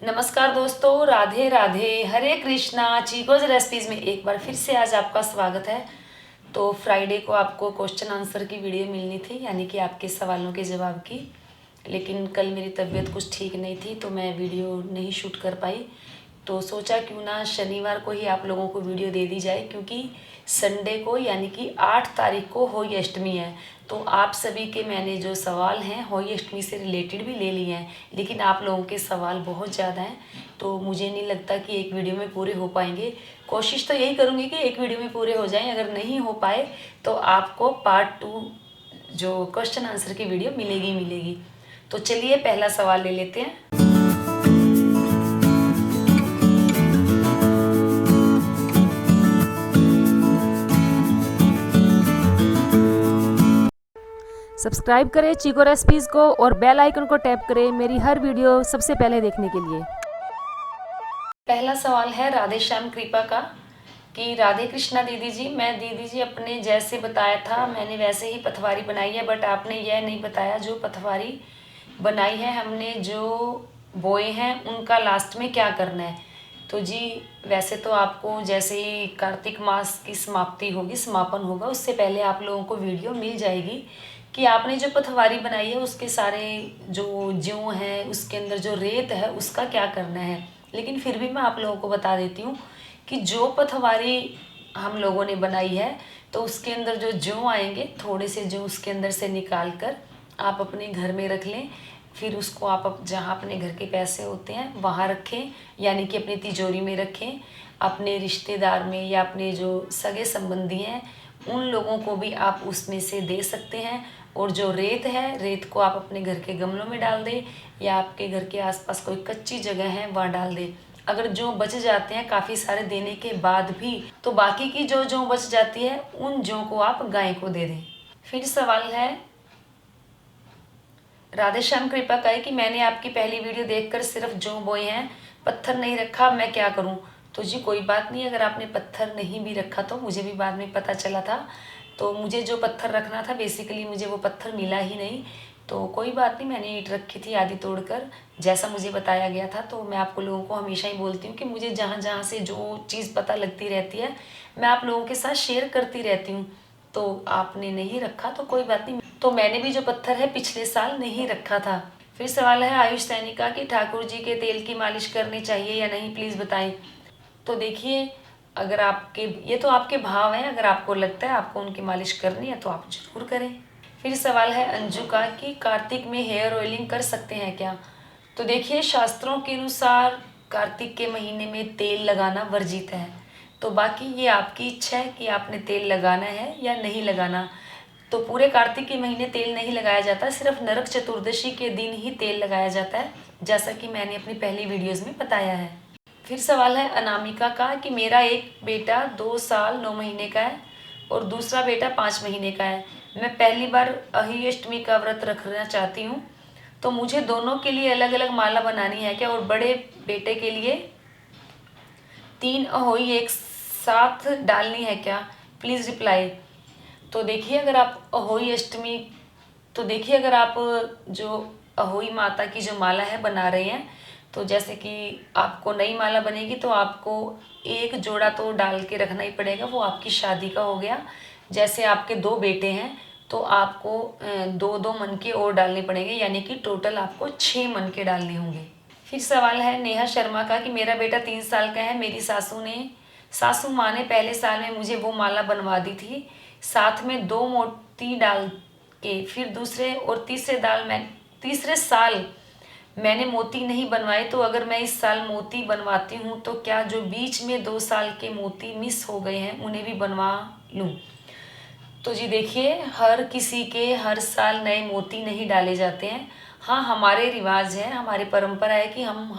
नमस्कार दोस्तों, राधे राधे, हरे कृष्णा। चीकोज रेसिपीज़ में एक बार फिर से आज आपका स्वागत है। तो फ्राइडे को आपको क्वेश्चन आंसर की वीडियो मिलनी थी, यानी कि आपके सवालों के जवाब की। लेकिन कल मेरी तबीयत कुछ ठीक नहीं थी तो मैं वीडियो नहीं शूट कर पाई। तो सोचा क्यों ना शनिवार को ही आप लोगों को वीडियो दे दी जाए, क्योंकि संडे को यानी कि 8 तारीख को होली अष्टमी है। तो आप सभी के मैंने जो सवाल हैं होली अष्टमी से रिलेटेड भी ले लिए हैं, लेकिन आप लोगों के सवाल बहुत ज़्यादा हैं तो मुझे नहीं लगता कि एक वीडियो में पूरे हो पाएंगे। कोशिश तो यही करूँगी कि एक वीडियो में पूरे हो जाएं। अगर नहीं हो पाए तो आपको पार्ट 2 जो क्वेश्चन आंसर की वीडियो मिलेगी। तो चलिए पहला सवाल ले लेते हैं। सब्सक्राइब करें चीको रेसिपीज़ को और बेल आइकन को टैप करें मेरी हर वीडियो सबसे पहले देखने के लिए। पहला सवाल है राधे श्याम कृपा का कि राधे कृष्णा दीदी जी, मैं दीदी जी अपने जैसे बताया था मैंने वैसे ही पथवारी बनाई है, बट आपने यह नहीं बताया जो पथवारी बनाई है हमने जो बोए हैं उनका लास्ट में क्या करना है। तो जी वैसे तो आपको जैसे ही कार्तिक मास की समाप्ति होगी, समापन होगा, उससे पहले आप लोगों को वीडियो मिल जाएगी कि आपने जो पथवारी बनाई है उसके सारे जो ज्यों हैं उसके अंदर जो रेत है उसका क्या करना है। लेकिन फिर भी मैं आप लोगों को बता देती हूँ कि जो पथवारी हम लोगों ने बनाई है तो उसके अंदर जो ज्यों आएंगे, थोड़े से ज्यों उसके अंदर से निकाल कर आप अपने घर में रख लें। फिर उसको आप जहाँ अपने घर के पैसे होते हैं वहाँ रखें, यानी कि अपनी तिजोरी में रखें। अपने रिश्तेदार में या अपने जो सगे संबंधी हैं उन लोगों को भी आप उसमें से दे सकते हैं। और जो रेत है, रेत को आप अपने घर के गमलों में डाल दें या आपके घर के आसपास कोई कच्ची जगह है वहाँ डाल दें। अगर जो बच जाते हैं काफ़ी सारे देने के बाद भी, तो बाकी की जो बच जाती है उन जौ को आप गाय को दे दें। फिर सवाल है राधे श्याम कृपा का है कि मैंने आपकी पहली वीडियो देखकर सिर्फ जौ बोए हैं, पत्थर नहीं रखा, मैं क्या करूं। तो जी कोई बात नहीं, अगर आपने पत्थर नहीं भी रखा तो मुझे भी बाद में पता चला था। तो मुझे जो पत्थर रखना था बेसिकली मुझे वो पत्थर मिला ही नहीं। तो कोई बात नहीं, मैंने ईंट रखी थी आधी तोड़कर जैसा मुझे बताया गया था। तो मैं आपको लोगों को हमेशा ही बोलती हूँ कि मुझे जहाँ जहाँ से जो चीज़ पता लगती रहती है मैं आप लोगों के साथ शेयर करती रहती हूँ। तो आपने नहीं रखा तो कोई बात नहीं, तो मैंने भी जो पत्थर है पिछले साल नहीं रखा था। फिर सवाल है आयुष सैनिका कि ठाकुर जी के तेल की मालिश करनी चाहिए या नहीं, प्लीज़ बताएं। तो देखिए, अगर आपके ये तो आपके भाव हैं, अगर आपको लगता है आपको उनकी मालिश करनी है तो आप जरूर करें। फिर सवाल है अंजू का कि कार्तिक में हेयर ऑयलिंग कर सकते हैं क्या। तो देखिए, शास्त्रों के अनुसार कार्तिक के महीने में तेल लगाना वर्जित है। तो बाकी ये आपकी इच्छा है कि आपने तेल लगाना है या नहीं लगाना। तो पूरे कार्तिक के महीने तेल नहीं लगाया जाता, सिर्फ नरक चतुर्दशी के दिन ही तेल लगाया जाता है, जैसा कि मैंने अपनी पहली वीडियोज़ में बताया है। फिर सवाल है अनामिका का कि मेरा एक बेटा 2 साल 9 महीने का है और दूसरा बेटा 5 महीने का है। मैं पहली बार अहि अष्टमी का व्रत रखना चाहती हूँ, तो मुझे दोनों के लिए अलग अलग माला बनानी है क्या, और बड़े बेटे के लिए 3 अहोई एक साथ डालनी है क्या, प्लीज़ रिप्लाई। तो देखिए, अगर आप अहोई अष्टमी, तो देखिए अगर आप जो अहोई माता की जो माला है बना रहे हैं, तो जैसे कि आपको नई माला बनेगी तो आपको एक जोड़ा तो डाल के रखना ही पड़ेगा, वो आपकी शादी का हो गया। जैसे आपके 2 बेटे हैं तो आपको 2-2 मन के और डालने पड़ेंगे, यानी कि टोटल आपको 6 मन के डालने होंगे। फिर सवाल है नेहा शर्मा का कि मेरा बेटा 3 साल का है, मेरी सासू माँ ने पहले साल में मुझे वो माला बनवा दी थी, साथ में 2 मोती डाल के। फिर तीसरे साल मैंने मोती नहीं बनवाए, तो अगर मैं इस साल मोती बनवाती हूँ तो क्या जो बीच में 2 साल के मोती मिस हो गए हैं उन्हें भी बनवा लूँ। तो जी देखिए, हर किसी के हर साल नए मोती नहीं डाले जाते हैं। हाँ, हमारे रिवाज है, हमारी परंपरा है कि हम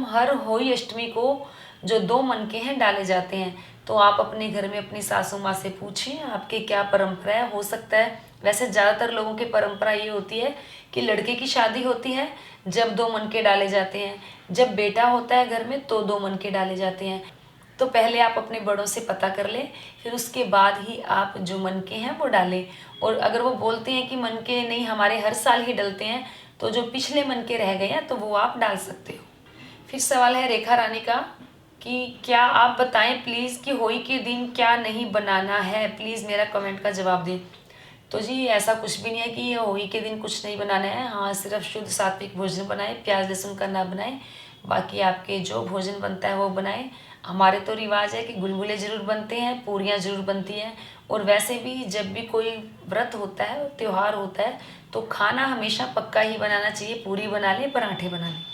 हर होली अष्टमी को जो 2 मनके हैं डाले जाते हैं। तो आप अपने घर में अपनी सासू माँ से पूछिए आपके क्या परंपरा है, हो सकता है। वैसे ज़्यादातर लोगों की परंपरा ये होती है कि लड़के की शादी होती है जब 2 मनके डाले जाते हैं, जब बेटा होता है घर में तो 2 मनके डाले जाते हैं। तो पहले आप अपने बड़ों से पता कर लें, फिर उसके बाद ही आप जो मनके हैं वो डालें। और अगर वो बोलते हैं कि मनके नहीं हमारे हर साल ही डलते हैं, तो जो पिछले मन के रह गए हैं तो वो आप डाल सकते हो। फिर सवाल है रेखा रानी का कि क्या आप बताएं प्लीज़ कि होली के दिन क्या नहीं बनाना है, प्लीज़ मेरा कमेंट का जवाब दें। तो जी ऐसा कुछ भी नहीं है कि होली के दिन कुछ नहीं बनाना है। हाँ, सिर्फ शुद्ध सात्विक भोजन बनाएं, प्याज लहसुन का ना बनाएं, बाकी आपके जो भोजन बनता है वो बनाएं। हमारे तो रिवाज है कि गुलगुले ज़रूर बनते हैं, पूरियाँ ज़रूर बनती हैं, और वैसे भी जब भी कोई व्रत होता है, त्यौहार होता है, तो खाना हमेशा पक्का ही बनाना चाहिए। पूरी बना लें, पराठे बना लें।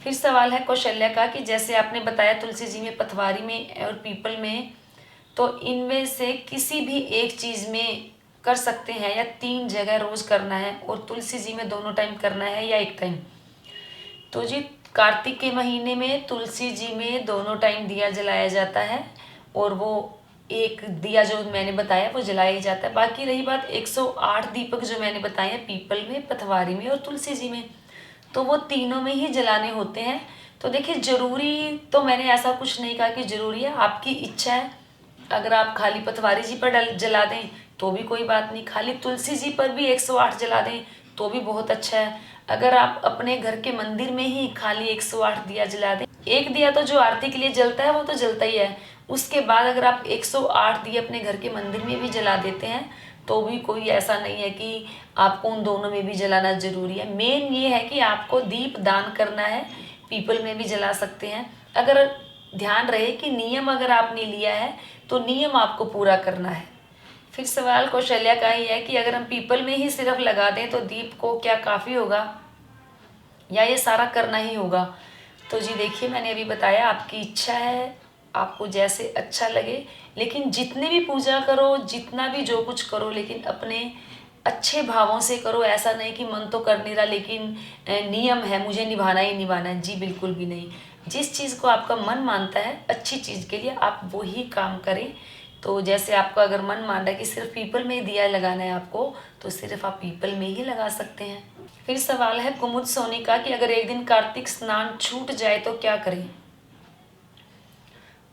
फिर सवाल है कौशल्या का कि जैसे आपने बताया तुलसी जी में, पथवारी में और पीपल में, तो इनमें से किसी भी एक चीज़ में कर सकते हैं या 3 जगह रोज़ करना है, और तुलसी जी में दोनों टाइम करना है या एक टाइम? तो जी कार्तिक के महीने में तुलसी जी में दोनों टाइम दिया जलाया जाता है, और वो एक दिया जो मैंने बताया वो जलाया ही जाता है। बाकी रही बात 108 दीपक जो मैंने बताए हैं पीपल में, पथवारी में और तुलसी जी में, तो वो तीनों में ही जलाने होते हैं। तो देखिए ज़रूरी तो मैंने ऐसा कुछ नहीं कहा कि ज़रूरी है, आपकी इच्छा है। अगर आप खाली पथवारी जी पर जला दें तो भी कोई बात नहीं, खाली तुलसी जी पर भी 108 जला दें तो भी बहुत अच्छा है। अगर आप अपने घर के मंदिर में ही खाली 108 दिया जला दें, एक दिया तो जो आरती के लिए जलता है वो तो जलता ही है, उसके बाद अगर आप 108 दिए अपने घर के मंदिर में भी जला देते हैं तो भी कोई ऐसा नहीं है कि आपको उन दोनों में भी जलाना जरूरी है। मेन ये है कि आपको दीप दान करना है, पीपल में भी जला सकते हैं। अगर ध्यान रहे कि नियम अगर आपने लिया है तो नियम आपको पूरा करना है। फिर सवाल कौशल्या का ही है कि अगर हम पीपल में ही सिर्फ लगा दें तो दीप को क्या काफ़ी होगा या ये सारा करना ही होगा? तो जी देखिए मैंने अभी बताया आपकी इच्छा है, आपको जैसे अच्छा लगे, लेकिन जितने भी पूजा करो, जितना भी जो कुछ करो, लेकिन अपने अच्छे भावों से करो। ऐसा नहीं कि मन तो कर नहीं रहा लेकिन नियम है मुझे निभाना ही निभाना है, जी बिल्कुल भी नहीं। जिस चीज़ को आपका मन मानता है अच्छी चीज़ के लिए आप वही काम करें। तो जैसे आपका अगर मन मान रहा है कि सिर्फ पीपल में ही दिया लगाना है आपको, तो सिर्फ आप पीपल में ही लगा सकते हैं। फिर सवाल है कुमुद सोनी का कि अगर एक दिन कार्तिक स्नान छूट जाए तो क्या करें?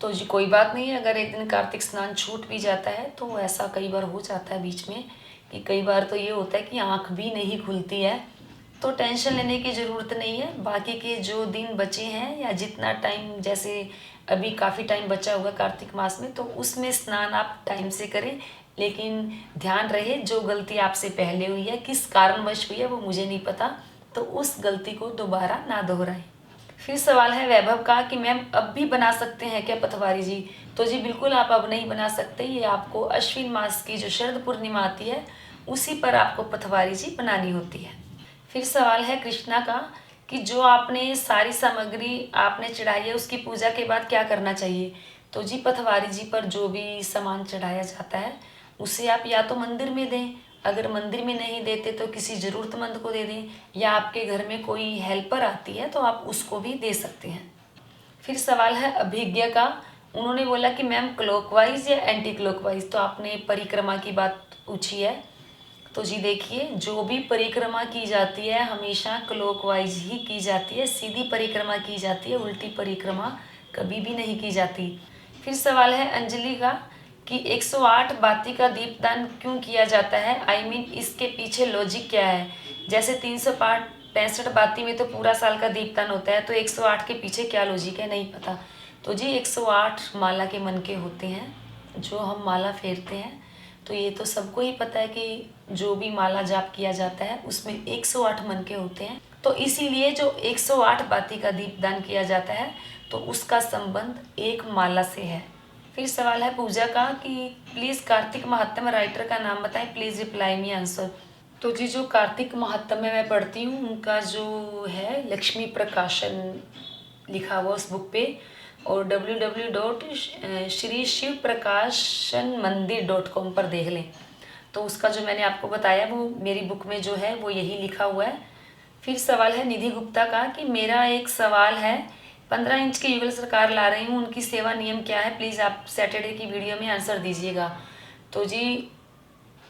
तो जी कोई बात नहीं है, अगर एक दिन कार्तिक स्नान छूट भी जाता है तो ऐसा कई बार हो जाता है बीच में कि कई बार तो ये होता है कि आँख भी नहीं खुलती है, तो टेंशन लेने की ज़रूरत नहीं है। बाकी के जो दिन बचे हैं या जितना टाइम, जैसे अभी काफ़ी टाइम बचा होगा कार्तिक मास में, तो उसमें स्नान आप टाइम से करें, लेकिन ध्यान रहे जो गलती आपसे पहले हुई है, किस कारणवश हुई है वो मुझे नहीं पता, तो उस गलती को दोबारा ना दोहराएं। फिर सवाल है वैभव का कि मैम अब भी बना सकते हैं क्या पथवारी जी? तो जी बिल्कुल आप अब नहीं बना सकते, ये आपको अश्विन मास की जो शरद पूर्णिमा आती है उसी पर आपको पथवारी जी बनानी होती है। फिर सवाल है कृष्णा का कि जो आपने सारी सामग्री आपने चढ़ाई है उसकी पूजा के बाद क्या करना चाहिए? तो जी पथवारी जी पर जो भी सामान चढ़ाया जाता है उसे आप या तो मंदिर में दें, अगर मंदिर में नहीं देते तो किसी ज़रूरतमंद को दे दें, या आपके घर में कोई हेल्पर आती है तो आप उसको भी दे सकते हैं। फिर सवाल है अभिज्ञा का, उन्होंने बोला कि मैम क्लॉकवाइज या एंटी क्लॉकवाइज, तो आपने परिक्रमा की बात पूछी है। तो जी देखिए जो भी परिक्रमा की जाती है हमेशा क्लॉकवाइज ही की जाती है, सीधी परिक्रमा की जाती है, उल्टी परिक्रमा कभी भी नहीं की जाती। फिर सवाल है अंजलि का कि 108 बाती का दीपदान क्यों किया जाता है, आई मीन इसके पीछे लॉजिक क्या है? जैसे 365 बाती में तो पूरा साल का दीपदान होता है, तो 108 के पीछे क्या लॉजिक है नहीं पता। तो जी 108 माला के मन के होते हैं जो हम माला फेरते हैं, तो ये तो सबको ही पता है कि जो भी माला जाप किया जाता है उसमें 108 मन के होते हैं, तो इसीलिए जो 108 बाती का दीपदान किया जाता है तो उसका संबंध एक माला से है। फिर सवाल है पूजा का कि प्लीज़ कार्तिक महात्म्य राइटर का नाम बताएं, प्लीज़ रिप्लाई मी आंसर। तो जी जो कार्तिक महात्म्य मैं पढ़ती हूँ उनका जो है लक्ष्मी प्रकाशन लिखा हुआ उस बुक पे, और www.श्रीशिवप्रकाशनमंदिर.com पर देख लें, तो उसका जो मैंने आपको बताया वो मेरी बुक में जो है वो यही लिखा हुआ है। फिर सवाल है निधि गुप्ता का कि मेरा एक सवाल है, 15 इंच की युगल सरकार ला रही हूँ, उनकी सेवा नियम क्या है, प्लीज़ आप सैटरडे की वीडियो में आंसर दीजिएगा। तो जी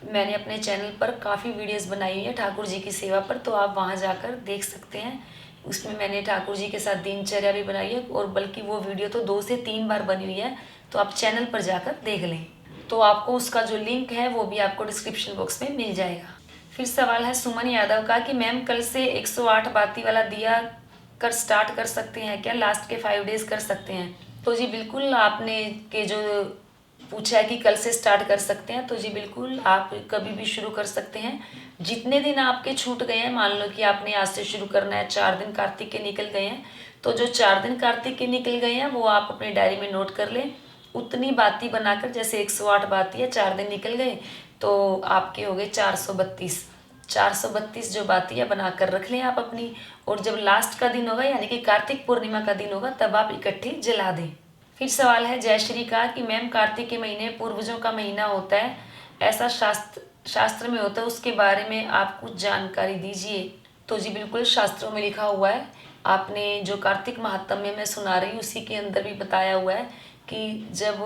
मैंने अपने चैनल पर काफ़ी वीडियोस बनाई हुई है ठाकुर जी की सेवा पर, तो आप वहाँ जाकर देख सकते हैं। उसमें मैंने ठाकुर जी के साथ दिनचर्या भी बनाई है, और बल्कि वो वीडियो तो 2 से 3 बार बनी हुई है, तो आप चैनल पर जाकर देख लें। तो आपको उसका जो लिंक है वो भी आपको डिस्क्रिप्शन बॉक्स में मिल जाएगा। फिर सवाल है सुमन यादव का कि मैम कल से 108 बाती वाला दिया कर स्टार्ट कर सकते हैं क्या, लास्ट के 5 डेज कर सकते हैं। तो जी बिल्कुल, आपने के जो पूछा है कि कल से स्टार्ट कर सकते हैं, तो जी बिल्कुल आप कभी भी शुरू कर सकते हैं। जितने दिन आपके छूट गए हैं, मान लो कि आपने आज से शुरू करना है, 4 दिन कार्तिक के निकल गए हैं, तो जो 4 दिन कार्तिक के निकल गए हैं वो आप अपनी डायरी में नोट कर लें। उतनी बाती बनाकर, जैसे 108 बाती है, 4 दिन निकल गए तो आपके हो गए 432 जो बातियाँ बनाकर रख लें आप अपनी। और जब लास्ट का दिन होगा यानी कि कार्तिक पूर्णिमा का दिन होगा तब आप इकट्ठी जला दें। फिर सवाल है जयश्री का कि मैम कार्तिक के महीने पूर्वजों का महीना होता है, ऐसा शास्त्र में होता है, उसके बारे में आप कुछ जानकारी दीजिए। तो जी बिल्कुल, शास्त्रों में लिखा हुआ है। आपने जो कार्तिक महात्म्य मैं सुना रही हूँ उसी के अंदर भी बताया हुआ है कि जब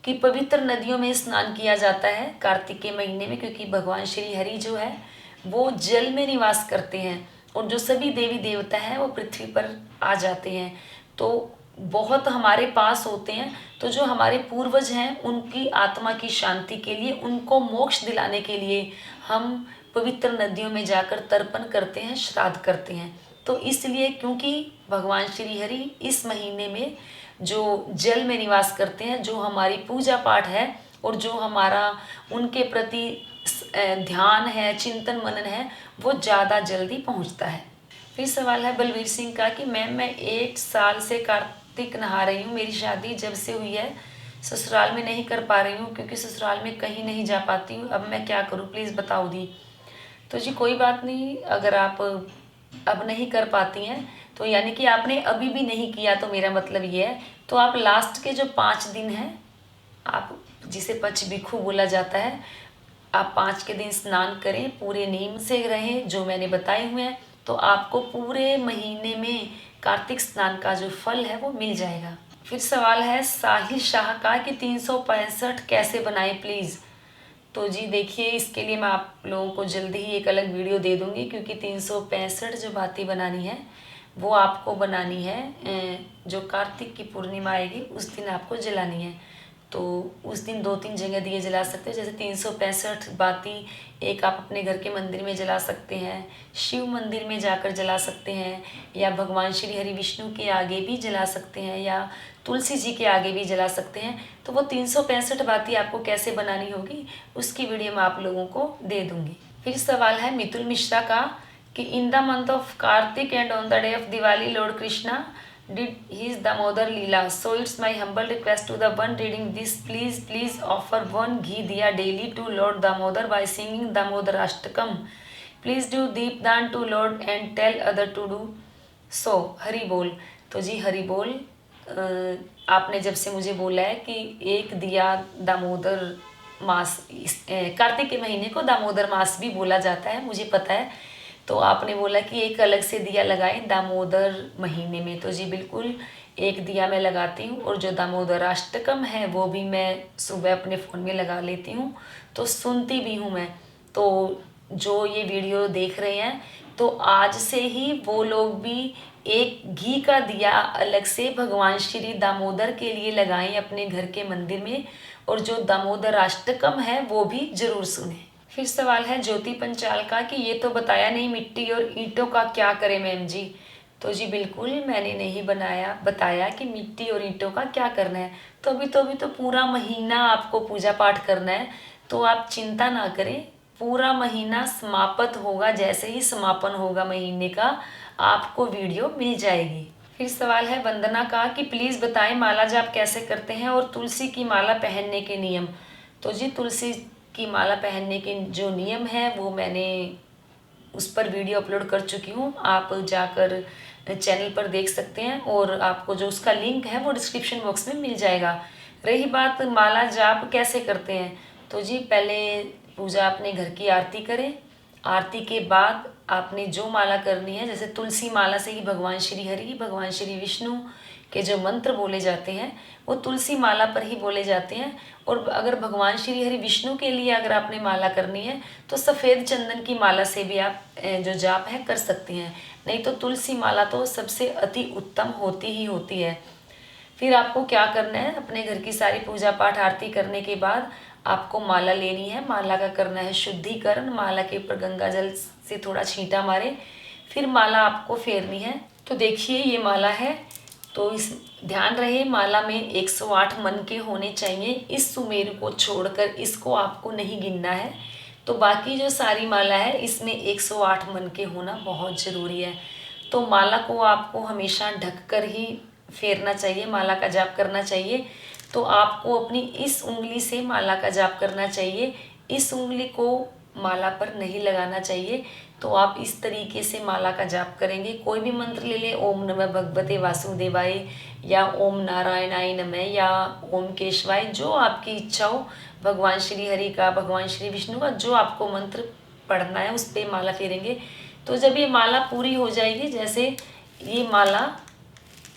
कि पवित्र नदियों में स्नान किया जाता है कार्तिक के महीने में, क्योंकि भगवान श्री हरि जो है वो जल में निवास करते हैं और जो सभी देवी देवता हैं वो पृथ्वी पर आ जाते हैं, तो बहुत हमारे पास होते हैं। तो जो हमारे पूर्वज हैं उनकी आत्मा की शांति के लिए, उनको मोक्ष दिलाने के लिए हम पवित्र नदियों में जाकर तर्पण करते हैं, श्राद्ध करते हैं। तो इसलिए क्योंकि भगवान श्री हरि इस महीने में जो जल में निवास करते हैं, जो हमारी पूजा पाठ है और जो हमारा उनके प्रति ध्यान है, चिंतन मनन है, वो ज़्यादा जल्दी पहुंचता है। फिर सवाल है बलवीर सिंह का कि मैम मैं 1 साल से कार्तिक नहा रही हूँ, मेरी शादी जब से हुई है ससुराल में नहीं कर पा रही हूँ क्योंकि ससुराल में कहीं नहीं जा पाती हूँ, अब मैं क्या करूँ, प्लीज़ बताओ दी। तो जी कोई बात नहीं, अगर आप अब नहीं कर पाती हैं तो यानी कि आपने अभी भी नहीं किया, तो मेरा मतलब ये है, तो आप लास्ट के जो 5 दिन हैं, आप जिसे पच बिखू बोला जाता है, आप 5 के दिन स्नान करें, पूरे नियम से रहें जो मैंने बताए हुए हैं, तो आपको पूरे महीने में कार्तिक स्नान का जो फल है वो मिल जाएगा। फिर सवाल है साहिल शाह का कि 365 कैसे बनाएं प्लीज़। तो जी देखिए, इसके लिए मैं आप लोगों को जल्दी ही एक अलग वीडियो दे दूँगी, क्योंकि 365 जो बातें बनानी है वो आपको बनानी है, जो कार्तिक की पूर्णिमा आएगी उस दिन आपको जलानी है। तो उस दिन 2-3 जगह दिए जला सकते हो, जैसे 365 बाती एक आप अपने घर के मंदिर में जला सकते हैं, शिव मंदिर में जाकर जला सकते हैं, या भगवान श्री हरि विष्णु के आगे भी जला सकते हैं, या तुलसी जी के आगे भी जला सकते हैं। तो वो 365 बाती आपको कैसे बनानी होगी उसकी वीडियो मैं आप लोगों को दे दूँगी। फिर सवाल है मितुल मिश्रा का कि in the month of Kartik and on the day of Diwali Lord Krishna did his Damodar Leela. So it's my humble request to the one reading this, please offer one ghee diya daily to Lord Damodar by singing Damodar Ashtakam. Please do deep दान to Lord and tell other to do so. Hari बोल। तो जी हरि बोल, आपने जब से मुझे बोला है कि एक दिया दामोदर मास, कार्तिक के महीने को दामोदर मास भी बोला जाता है, मुझे पता है, तो आपने बोला कि एक अलग से दिया लगाएं दामोदर महीने में। तो जी बिल्कुल, एक दिया मैं लगाती हूँ और जो दामोदर अष्टकम है वो भी मैं सुबह अपने फ़ोन में लगा लेती हूँ, तो सुनती भी हूँ मैं। तो जो ये वीडियो देख रहे हैं तो आज से ही वो लोग भी एक घी का दिया अलग से भगवान श्री दामोदर के लिए लगाएं अपने घर के मंदिर में, और जो दामोदर अष्टकम है वो भी ज़रूर सुने। फिर सवाल है ज्योति पंचाल का कि ये तो बताया नहीं मिट्टी और ईंटों का क्या करें मैम जी। तो जी बिल्कुल, मैंने नहीं बताया कि मिट्टी और ईंटों का क्या करना है। तो अभी तो पूरा महीना आपको पूजा पाठ करना है, तो आप चिंता ना करें, पूरा महीना समाप्त होगा, जैसे ही समापन होगा महीने का आपको वीडियो मिल जाएगी। फिर सवाल है वंदना का कि प्लीज़ बताएं माला जाप कैसे करते हैं और तुलसी की माला पहनने के नियम। तो जी तुलसी की माला पहनने के जो नियम है वो मैंने उस पर वीडियो अपलोड कर चुकी हूँ, आप जाकर चैनल पर देख सकते हैं, और आपको जो उसका लिंक है वो डिस्क्रिप्शन बॉक्स में मिल जाएगा। रही बात माला जाप कैसे करते हैं, तो जी पहले पूजा अपने घर की आरती करें, आरती के बाद आपने जो माला करनी है, जैसे तुलसी माला से ही भगवान श्री हरि, भगवान श्री विष्णु के जो मंत्र बोले जाते हैं वो तुलसी माला पर ही बोले जाते हैं। और अगर भगवान श्री हरि विष्णु के लिए अगर आपने माला करनी है तो सफ़ेद चंदन की माला से भी आप जो जाप है कर सकते हैं, नहीं तो तुलसी माला तो सबसे अति उत्तम होती ही होती है। फिर आपको क्या करना है, अपने घर की सारी पूजा पाठ आरती करने के बाद आपको माला लेनी है, माला का करना है शुद्धिकरण। माला के ऊपर गंगा जल से थोड़ा छींटा मारे, फिर माला आपको फेरनी है। तो देखिए ये माला है, तो इस ध्यान रहे माला में 108 मन के होने चाहिए। इस सुमेर को छोड़कर इसको आपको नहीं गिनना है। तो बाकी जो सारी माला है इसमें 108 मन के होना बहुत ज़रूरी है। तो माला को आपको हमेशा ढक कर ही फेरना चाहिए, माला का जाप करना चाहिए। तो आपको अपनी इस उंगली से माला का जाप करना चाहिए, इस उंगली को माला पर नहीं लगाना चाहिए। तो आप इस तरीके से माला का जाप करेंगे। कोई भी मंत्र ले लें, ओम नमः भगवते वासुदेवाय या ओम नारायणाय नमः या ओम केशवाय, जो आपकी इच्छा हो, भगवान श्री हरि का, भगवान श्री विष्णु का, जो आपको मंत्र पढ़ना है उस पर माला फेरेंगे। तो जब ये माला पूरी हो जाएगी, जैसे ये माला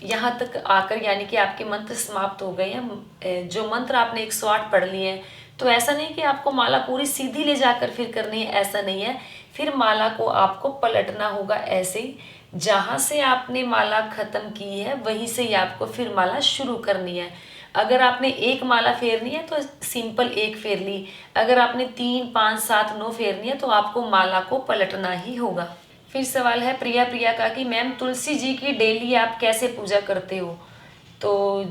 यहाँ तक आकर यानी कि आपके मंत्र समाप्त हो गए हैं, जो मंत्र आपने 108 पढ़ लिए हैं, तो ऐसा नहीं कि आपको माला पूरी सीधी ले जाकर फिर करनी है, ऐसा नहीं है। फिर माला को आपको पलटना होगा ऐसे ही, जहाँ से आपने माला खत्म की है वहीं से ही आपको फिर माला शुरू करनी है। अगर आपने एक माला फेरनी है तो सिंपल एक फेर ली, अगर आपने 3, 5, 7, 9 फेरनी है तो आपको माला को पलटना ही होगा। फिर सवाल है प्रिया का कि मैम तुलसी जी की डेली आप कैसे पूजा करते हो? तो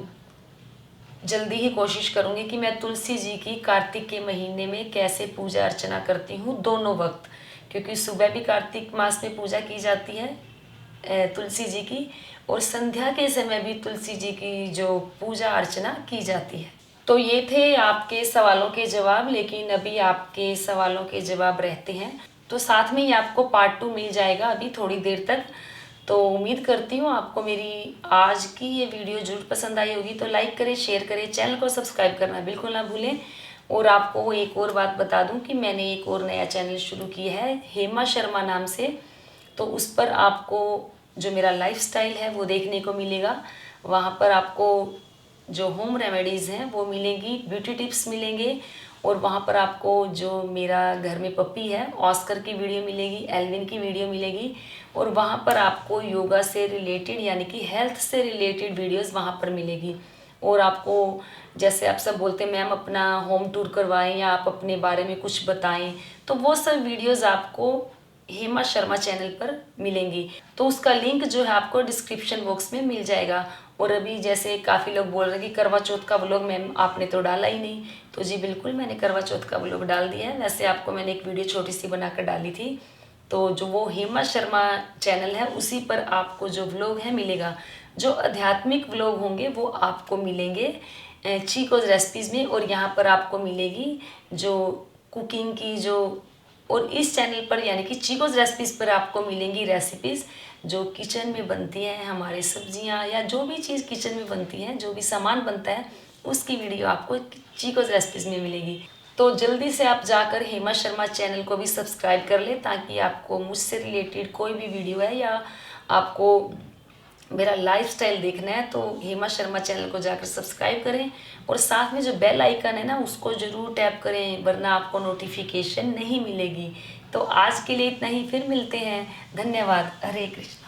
जल्दी ही कोशिश करूँगी कि मैं तुलसी जी की कार्तिक के महीने में कैसे पूजा अर्चना करती हूँ, दोनों वक्त, क्योंकि सुबह भी कार्तिक मास में पूजा की जाती है तुलसी जी की, और संध्या के समय भी तुलसी जी की जो पूजा अर्चना की जाती है। तो ये थे आपके सवालों के जवाब, लेकिन अभी आपके सवालों के जवाब रहते हैं, तो साथ में ही आपको पार्ट 2 मिल जाएगा अभी थोड़ी देर तक। तो उम्मीद करती हूँ आपको मेरी आज की ये वीडियो जरूर पसंद आई होगी। तो लाइक करें, शेयर करें, चैनल को सब्सक्राइब करना बिल्कुल ना भूलें। और आपको एक और बात बता दूं कि मैंने एक और नया चैनल शुरू किया है हेमा शर्मा नाम से। तो उस पर आपको जो मेरा लाइफस्टाइल है वो देखने को मिलेगा। वहाँ पर आपको जो होम रेमेडीज़ हैं वो मिलेंगी, ब्यूटी टिप्स मिलेंगे, और वहाँ पर आपको जो मेरा घर में पपी है ऑस्कर की वीडियो मिलेगी, एल्विन की वीडियो मिलेगी, और वहाँ पर आपको योगा से रिलेटेड यानी कि हेल्थ से रिलेटेड वीडियोस वहाँ पर मिलेगी। और आपको जैसे आप सब बोलते हैं मैम अपना होम टूर करवाएं या आप अपने बारे में कुछ बताएं, तो वो सब वीडियोस आपको हेमा शर्मा चैनल पर मिलेंगी। तो उसका लिंक जो है आपको डिस्क्रिप्शन बॉक्स में मिल जाएगा। और अभी जैसे काफ़ी लोग बोल रहे हैं कि करवा चौथ का व्लॉग मैम आपने तो डाला ही नहीं, तो जी बिल्कुल मैंने करवा चौथ का व्लॉग डाल दिया है। वैसे आपको मैंने एक वीडियो छोटी सी बनाकर डाली थी, तो जो वो हेमा शर्मा चैनल है उसी पर आपको जो व्लॉग है मिलेगा। जो आध्यात्मिक व्लॉग होंगे वो आपको मिलेंगे चीकोज रेसिपीज़ में, और यहाँ पर आपको मिलेगी जो कुकिंग की जो, और इस चैनल पर यानी कि चीकोज रेसिपीज़ पर आपको मिलेंगी रेसिपीज़ जो किचन में बनती हैं, हमारे सब्जियां या जो भी चीज़ किचन में बनती हैं, जो भी सामान बनता है उसकी वीडियो आपको चीकोज रेसिपीज़ में मिलेगी। तो जल्दी से आप जाकर हेमा शर्मा चैनल को भी सब्सक्राइब कर लें, ताकि आपको मुझसे रिलेटेड कोई भी वीडियो है या आपको मेरा लाइफस्टाइल देखना है तो हेमा शर्मा चैनल को जाकर सब्सक्राइब करें, और साथ में जो बेल आइकन है ना उसको ज़रूर टैप करें, वरना आपको नोटिफिकेशन नहीं मिलेगी। तो आज के लिए इतना ही, फिर मिलते हैं। धन्यवाद। हरे कृष्णा।